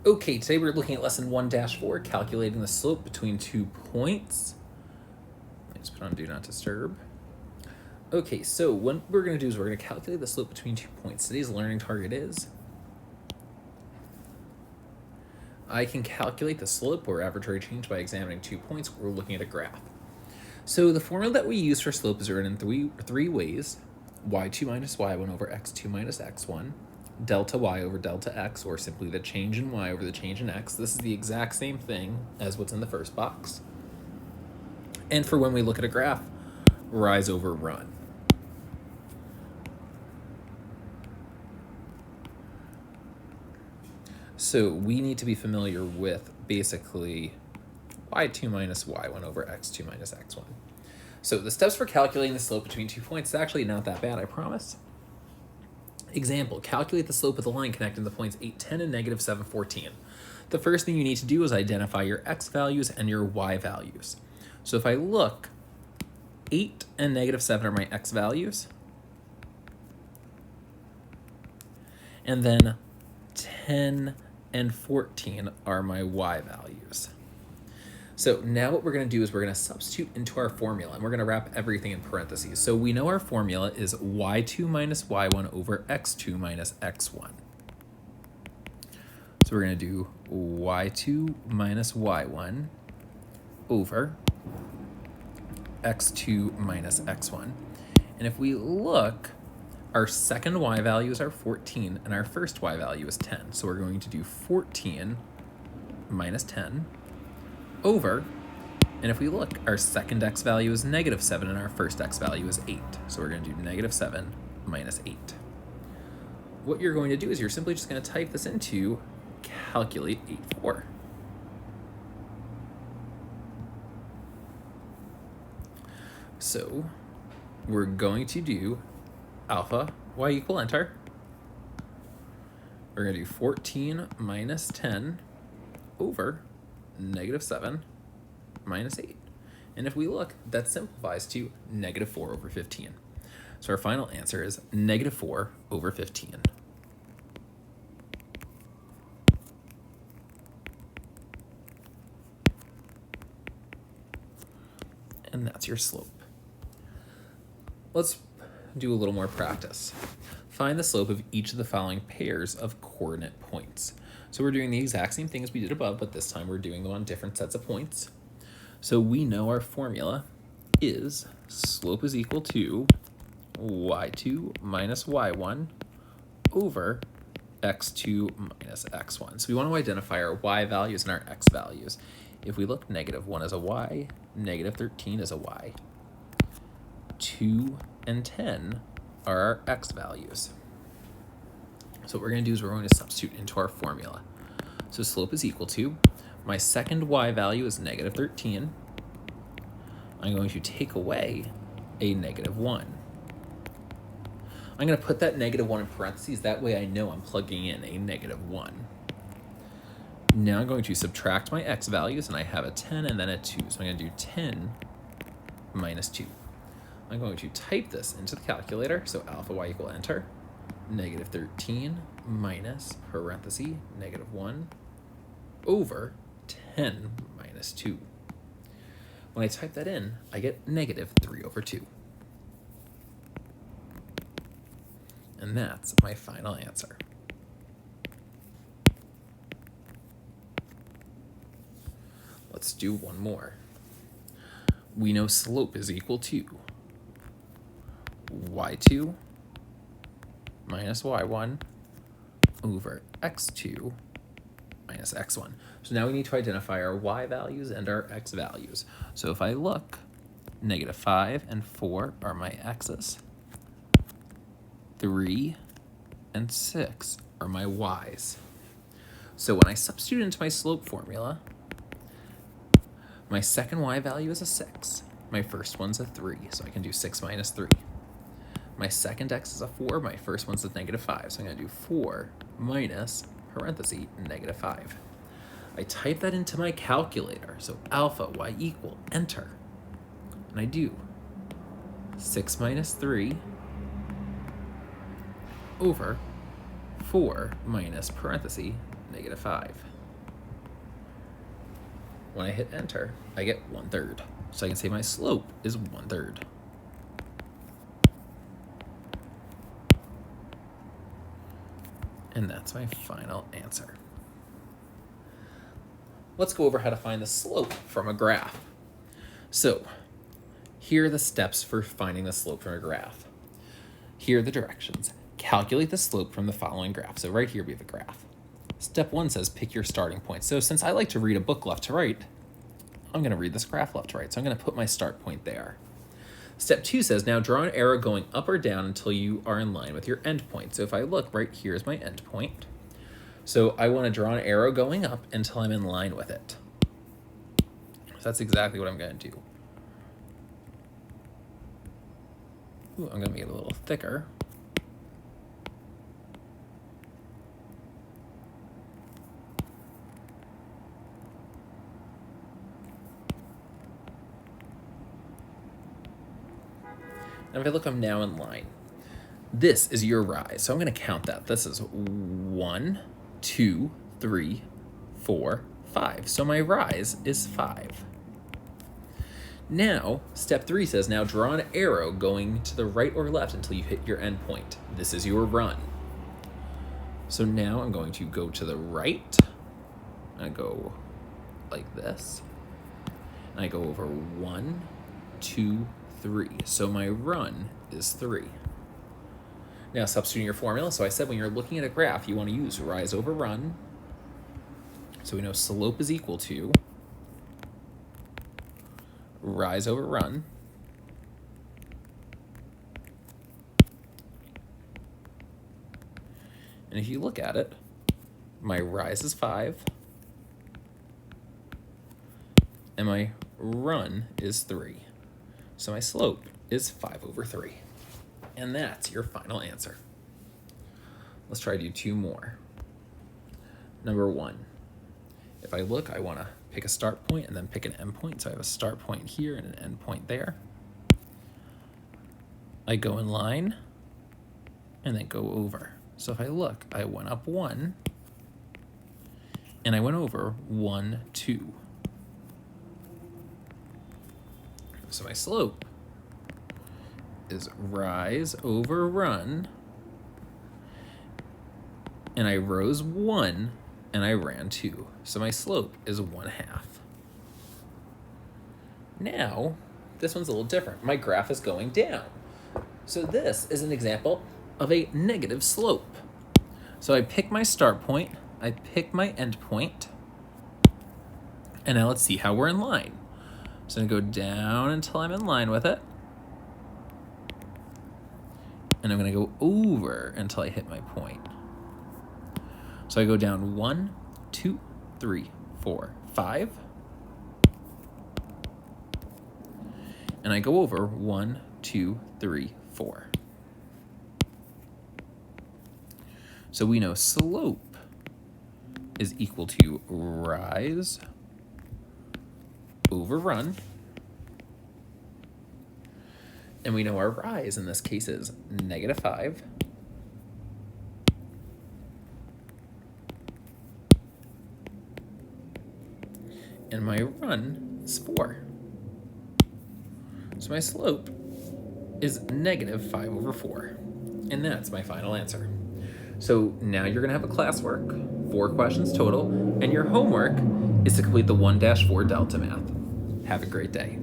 Okay, today we're looking at lesson 1-4, calculating the slope between 2 points. Let me just put on Do Not Disturb. Okay, so what we're going to do is we're going to calculate the slope between 2 points. Today's learning target is I can calculate the slope or arbitrary change by examining 2 points. We're looking at a graph. So the formula that we use for slope is written in three ways: y2 minus y1 over x2 minus x1, delta y over delta x, or simply the change in y over the change in x. This is the exact same thing as what's in the first box. And for when we look at a graph, rise over run. So we need to be familiar with basically y2 minus y1 over x2 minus x1. So the steps for calculating the slope between 2 points is actually not that bad, I promise. Example, calculate the slope of the line connecting the points 8, 10, and negative 7, 14. The first thing you need to do is identify your x values and your y values. So if I look, 8 and negative 7 are my x values. And then 10 and 14 are my y values. So now what we're going to do is we're going to substitute into our formula, and we're going to wrap everything in parentheses. So we know our formula is y2 minus y1 over x2 minus x1. So we're going to do y2 minus y1 over x2 minus x1. And if we look, our second y values are 14 and our first y value is 10. So we're going to do 14 minus 10 over, and if we look, our second x value is negative 7 and our first x value is 8. So we're going to do negative 7 minus 8. What you're going to do is you're simply just going to type this into calculate 8-4. So we're going to do alpha y equal enter. We're going to do 14 minus 10 over negative 7 minus 8. And if we look, that simplifies to negative 4 over 15. So our final answer is negative 4 over 15. And that's your slope. Let's do a little more practice. Find the slope of each of the following pairs of coordinate points. So we're doing the exact same thing as we did above, but this time we're doing them on different sets of points. So we know our formula is slope is equal to y2 minus y1 over x2 minus x1. So we want to identify our y values and our x values. If we look, negative 1 is a y, negative 13 is a y. 2 and 10 are our x values. So what we're going to do is we're going to substitute into our formula. So slope is equal to, my second y value is negative 13. I'm going to take away a negative 1. I'm going to put that negative 1 in parentheses. That way I know I'm plugging in a negative 1. Now I'm going to subtract my x values, and I have a 10 and then a 2. So I'm going to do 10 minus 2. I'm going to type this into the calculator. So alpha y equal enter. Negative 13 minus parenthesis negative 1 over 10 minus 2. When I type that in, I get negative 3 over 2. And that's my final answer. Let's do one more. We know slope is equal to y2 minus y1 over x2 minus x1. So now we need to identify our y values and our x values. So if I look, negative 5 and 4 are my x's. 3 and 6 are my y's. So when I substitute into my slope formula, my second y value is a 6. My first one's a 3, so I can do 6 minus 3. My second x is a 4. My first one's a negative 5, so I'm going to do 4 minus, parenthesis, negative 5. I type that into my calculator, so alpha y equal enter. And I do 6 minus 3 over 4 minus, parenthesis, -5. When I hit enter, I get 1/3. So I can say my slope is 1/3. And that's my final answer. Let's go over how to find the slope from a graph. So here are the steps for finding the slope from a graph. Here are the directions. Calculate the slope from the following graph. So right here we have a graph. Step 1 says pick your starting point. So since I like to read a book left to right, I'm going to read this graph left to right. So I'm going to put my start point there. Step 2 says now draw an arrow going up or down until you are in line with your end point. So if I look, right here is my end point. So I want to draw an arrow going up until I'm in line with it. So that's exactly what I'm going to do. Ooh, I'm going to make it a little thicker. And if I look, I'm now in line. This is your rise. So I'm going to count that. This is 1, 2, 3, 4, 5. So my rise is 5. Now, step 3 says, now draw an arrow going to the right or left until you hit your end point. This is your run. So now I'm going to go to the right. I go like this. And I go over 1, 2, 3. So my run is 3. Now substituting your formula. So I said when you're looking at a graph, you want to use rise over run. So we know slope is equal to rise over run. And if you look at it, my rise is 5 and my run is 3. So my slope is 5/3. And that's your final answer. Let's try to do 2 more. Number 1, if I look, I want to pick a start point and then pick an end point. So I have a start point here and an end point there. I go in line and then go over. So if I look, I went up 1 and I went over 1, 2. So my slope is rise over run, and I rose 1 and I ran 2. So my slope is 1/2. Now, this one's a little different. My graph is going down. So this is an example of a negative slope. So I pick my start point, I pick my end point, and now let's see how we're in line. So I'm going to go down until I'm in line with it. And I'm going to go over until I hit my point. So I go down 1, 2, 3, 4, 5. And I go over 1, 2, 3, 4. So we know slope is equal to rise over run. And we know our rise in this case is -5. And my run is 4. So my slope is -5/4. And that's my final answer. So now you're going to have a classwork, 4 questions total, and your homework is to complete the 1-4 delta math. Have a great day.